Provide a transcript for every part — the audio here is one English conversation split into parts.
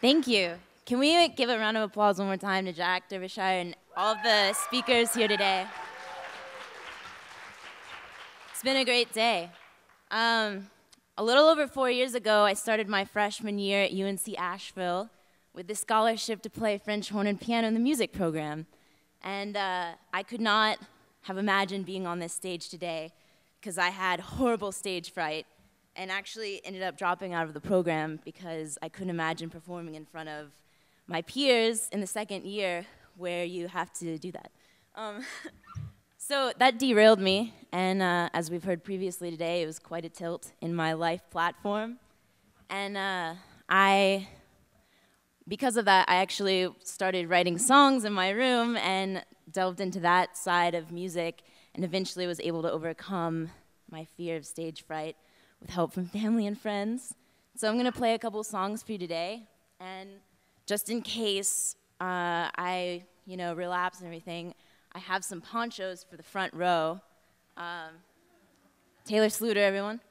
Thank you. Can we give a round of applause one more time to Jack Derbyshire and all of the speakers here today? It's been a great day. A little over 4 years ago, I started my freshman year at UNC Asheville with the scholarship to play French horn and piano in the music program. And I could not have imagined being on this stage today because I had horrible stage fright and actually ended up dropping out of the program because I couldn't imagine performing in front of my peers in the second year where you have to do that. So that derailed me, and as we've heard previously today, it was quite a tilt in my life platform. And because of that, I actually started writing songs in my room and delved into that side of music and eventually was able to overcome my fear of stage fright with help from family and friends. So I'm gonna play a couple songs for you today, and just in case I relapse and everything, I have some ponchos for the front row. Taylor Sluter, everyone.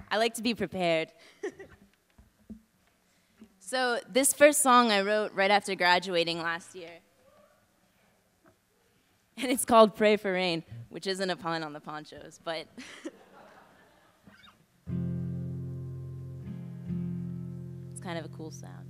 I like to be prepared. So this first song I wrote right after graduating last year. And it's called Pray for Rain, which isn't a pun on the ponchos, but it's kind of a cool sound.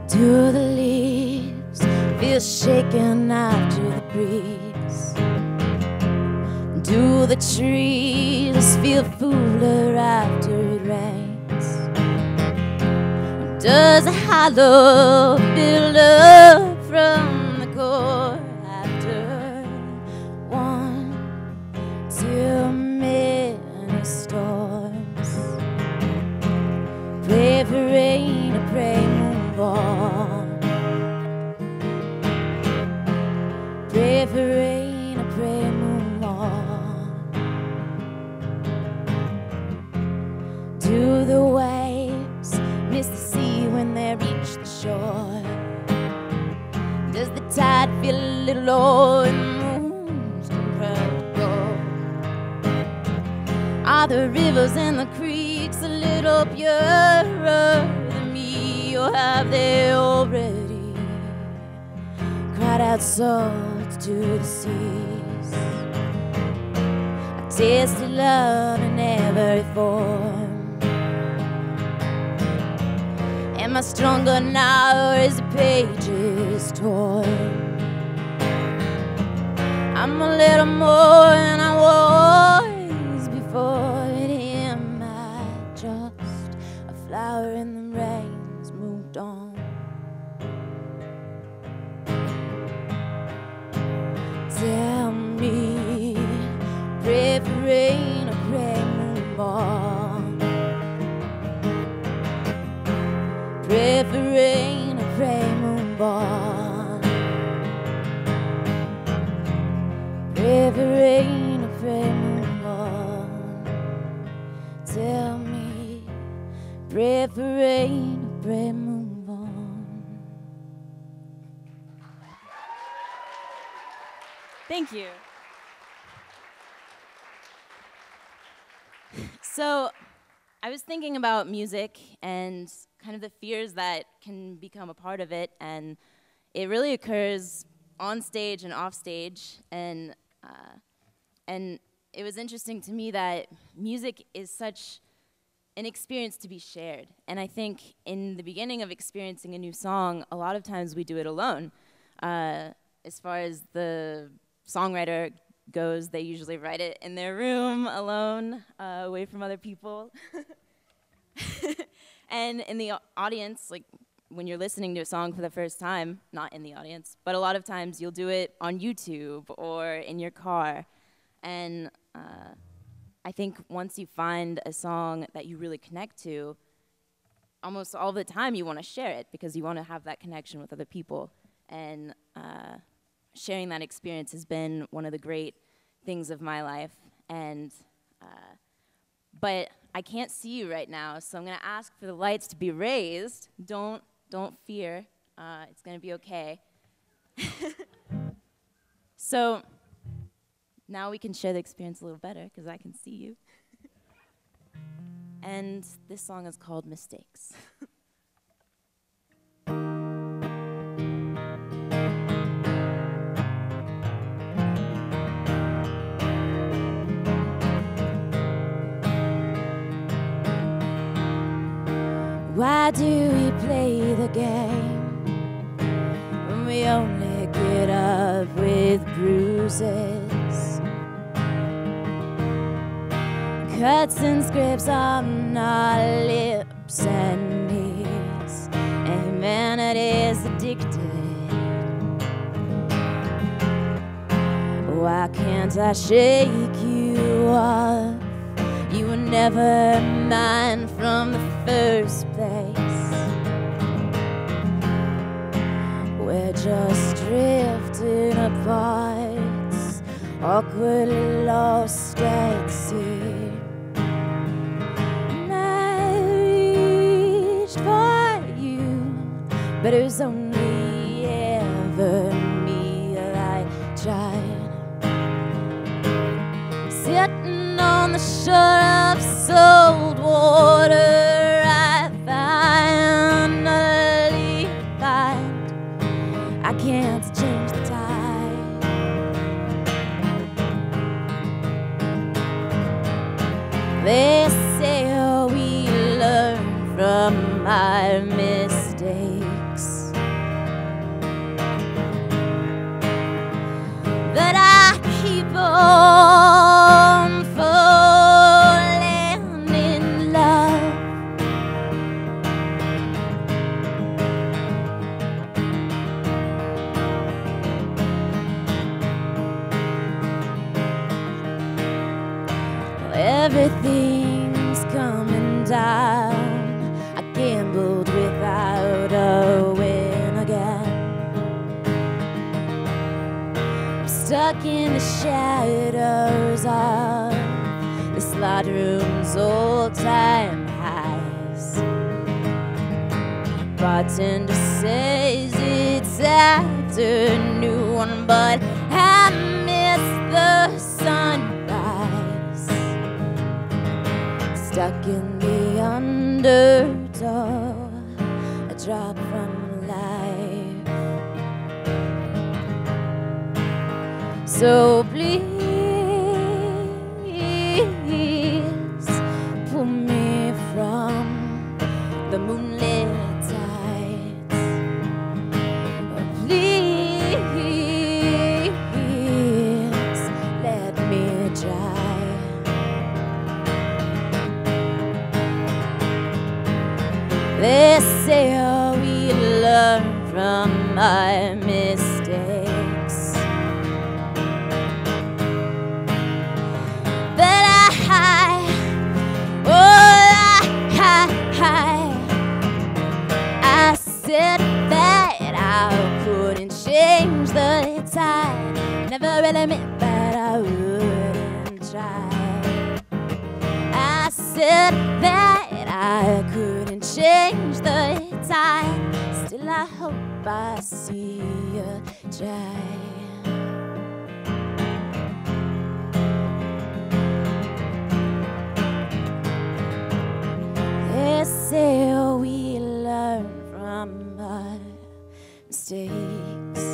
Do the leaves feel shaken after the breeze? Do the trees feel fuller after it rains? Does a hollow build up from the core after one too many storms? Pray for rain, I pray move on. Pray for rain, I pray move on. Do the waves miss the sea when they reach the shore? Does the tide feel a little low and the moon's compelled to go? Are the rivers and the creeks a little purer than me, or have they already cried out salt to the seas? I tasted love in every form. Am I stronger now, or is the pages torn? I'm a little more than I was before. Am I just a flower in the rain's moved on? Tell me, pray for rain, or pray move on. Pray for rain, or pray move on. Pray for rain, or pray move on. Tell me, pray for rain, or pray move on. Thank you. So I was thinking about music and kind of the fears that can become a part of it, and it really occurs on stage and off stage, and it was interesting to me that music is such an experience to be shared. And I think in the beginning of experiencing a new song, a lot of times we do it alone. As far as the songwriter goes, they usually write it in their room alone, away from other people. And in the audience, like when you're listening to a song for the first time, not in the audience, but a lot of times you'll do it on YouTube or in your car. And I think once you find a song that you really connect to, almost all the time you want to share it because you want to have that connection with other people. And sharing that experience has been one of the great things of my life. And but I can't see you right now, so I'm gonna ask for the lights to be raised. Don't fear, it's gonna be okay. So now we can share the experience a little better because I can see you. And this song is called Mistakes. Why do we play the game when we only get up with bruises? Cuts and scrapes on our lips and knees, and humanity's addicted. Why can't I shake you off? You were never mine from the first place. We're just drifting apart, awkwardly lost at sea. And I reached for you, but it was only ever me that tried. Sitting on the shore of salt water, I finally find I can't change the tide. They say we learn from our mistakes, but I keep on falling in love. Everything's coming down. I gambled without a win again. I'm stuck in the shadows of the slot room's old-time highs. Bartender says it's afternoon, but I miss the sunrise. Stuck in the undertow, a drop from life. So please pull me from the moonlit tides. Please let me dry. They say we learn from our mistakes, but I said that I couldn't change the tide. Never really meant that I wouldn't try. I said that I couldn't change the tide. Still I hope I see you try. They say we learn from our mistakes,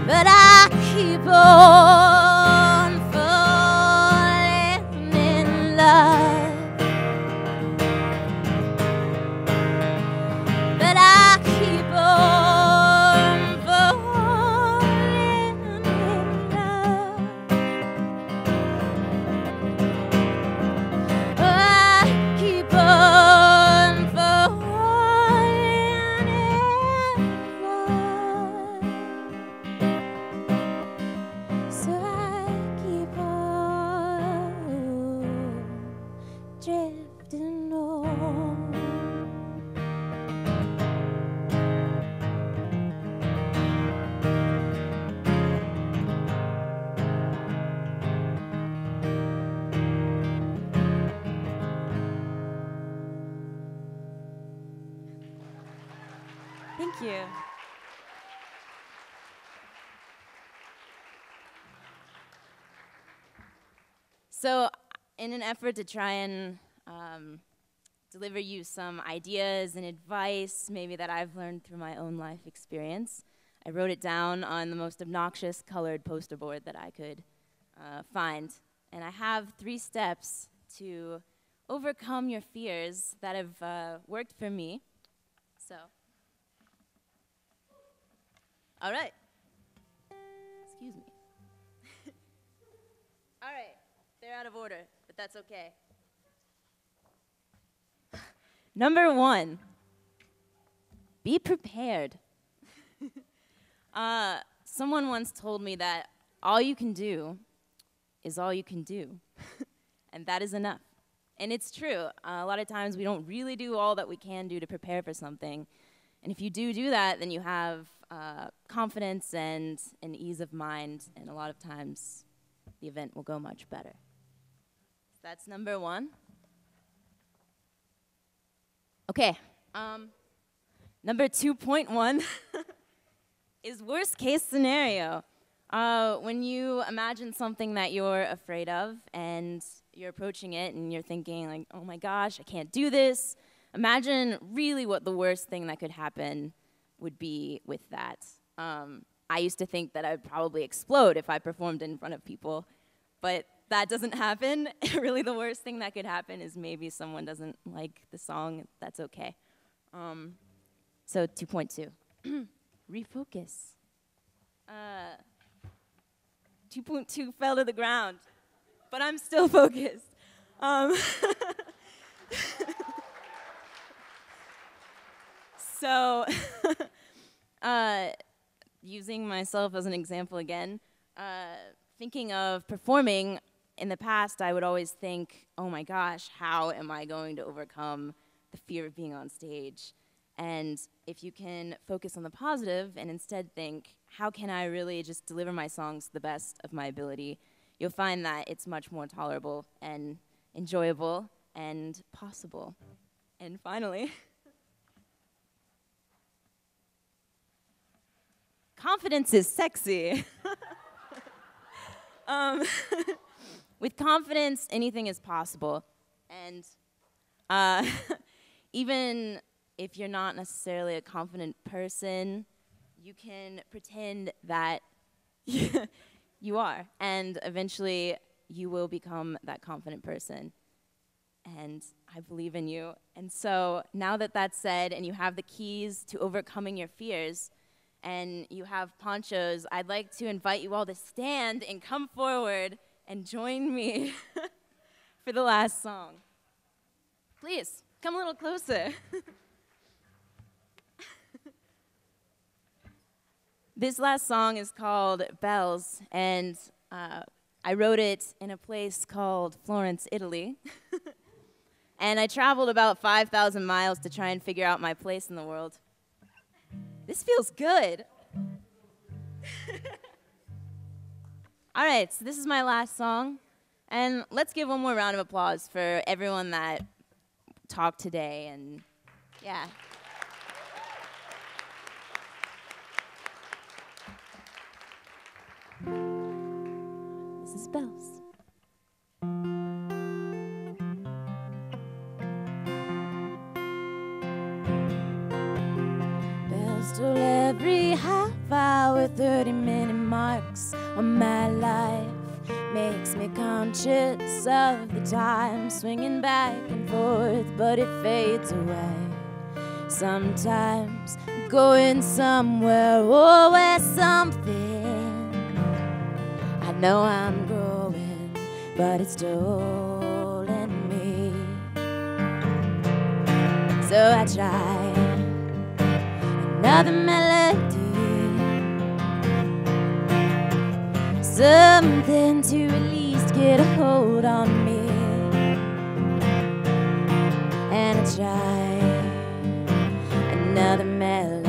but I keep on falling in love. But I keep on falling in love. I keep on falling in love. Thank you. So, in an effort to try and deliver you some ideas and advice, maybe that I've learned through my own life experience, I wrote it down on the most obnoxious colored poster board that I could find. And I have 3 steps to overcome your fears that have worked for me. So, all right. Excuse me. All right, they're out of order, but that's okay. Number 1, be prepared. Someone once told me that all you can do is all you can do, and that is enough. And it's true. A lot of times we don't really do all that we can do to prepare for something. And if you do that, then you have confidence and an ease of mind, and a lot of times the event will go much better. So that's number 1. Okay, number 2.1 is worst case scenario. When you imagine something that you're afraid of and you're approaching it and you're thinking like, oh my gosh, I can't do this. Imagine really what the worst thing that could happen would be with that. I used to think that I would probably explode if I performed in front of people, but that doesn't happen. Really the worst thing that could happen is maybe someone doesn't like the song. That's okay. So 2.2, refocus. 2.2 fell to the ground, but I'm still focused. So, using myself as an example again, thinking of performing, in the past I would always think, oh my gosh, how am I going to overcome the fear of being on stage? And if you can focus on the positive and instead think, how can I really just deliver my songs to the best of my ability, you'll find that it's much more tolerable and enjoyable and possible. And finally, confidence is sexy. With confidence, anything is possible. And even if you're not necessarily a confident person, you can pretend that you are. And eventually, you will become that confident person. And I believe in you. And so now that that's said, and you have the keys to overcoming your fears, and you have ponchos, I'd like to invite you all to stand and come forward and join me for the last song. Please, come a little closer. This last song is called Bells, and I wrote it in a place called Florence, Italy. And I traveled about 5,000 miles to try and figure out my place in the world. This feels good. All right, so this is my last song. And let's give one more round of applause for everyone that talked today. And yeah. This is Bells. Toll every half hour, 30-minute marks on my life. Makes me conscious of the time swinging back and forth, but it fades away. Sometimes going somewhere, always something. I know I'm growing, but it's stolen me. So I try another melody, something to at least get a hold on me. And I try another melody.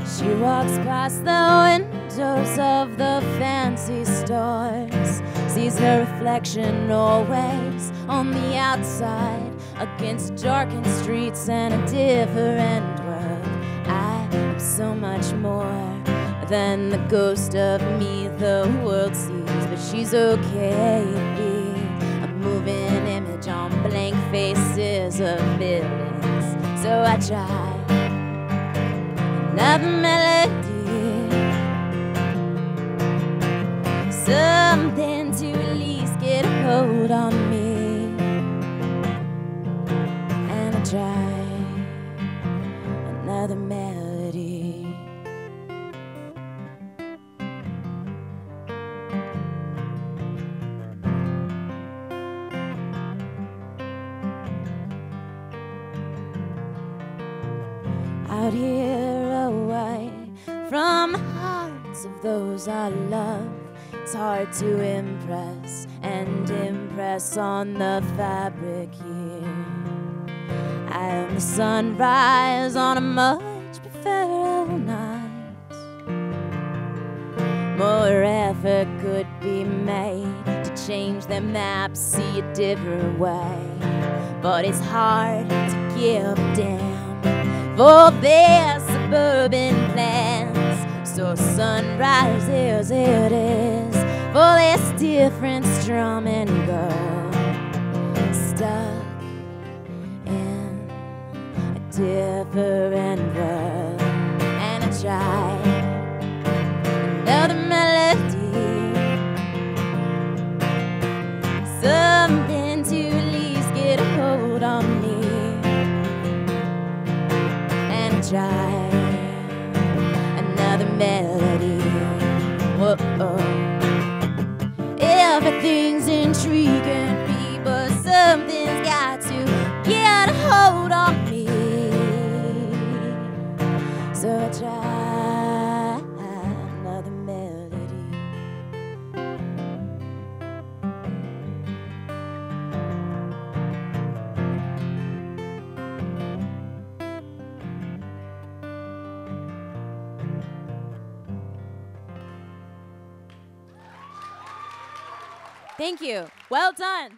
She walks past the windows of the fancy stores, sees her reflection always on the outside, against darkened streets and a different world. I am so much more than the ghost of me the world sees, but she's okay to be a moving image on blank faces of buildings. So I try another melody, something to at least get a hold on me, and I try another melody. Out here away from the hearts of those I love, it's hard to impress and impress on the fabric here. I am the sunrise on a much preferred night. More effort could be made to change their maps, see a different way, but it's hard to give a damn for their suburban plans. So sunrise it is for this different strumming girl, stuck in a different world. And I try another melody, something to at least get a hold on me, try another melody. Whoa. Everything's intriguing me, but something's got to get a hold on me. So I try another melody. Thank you. Well done.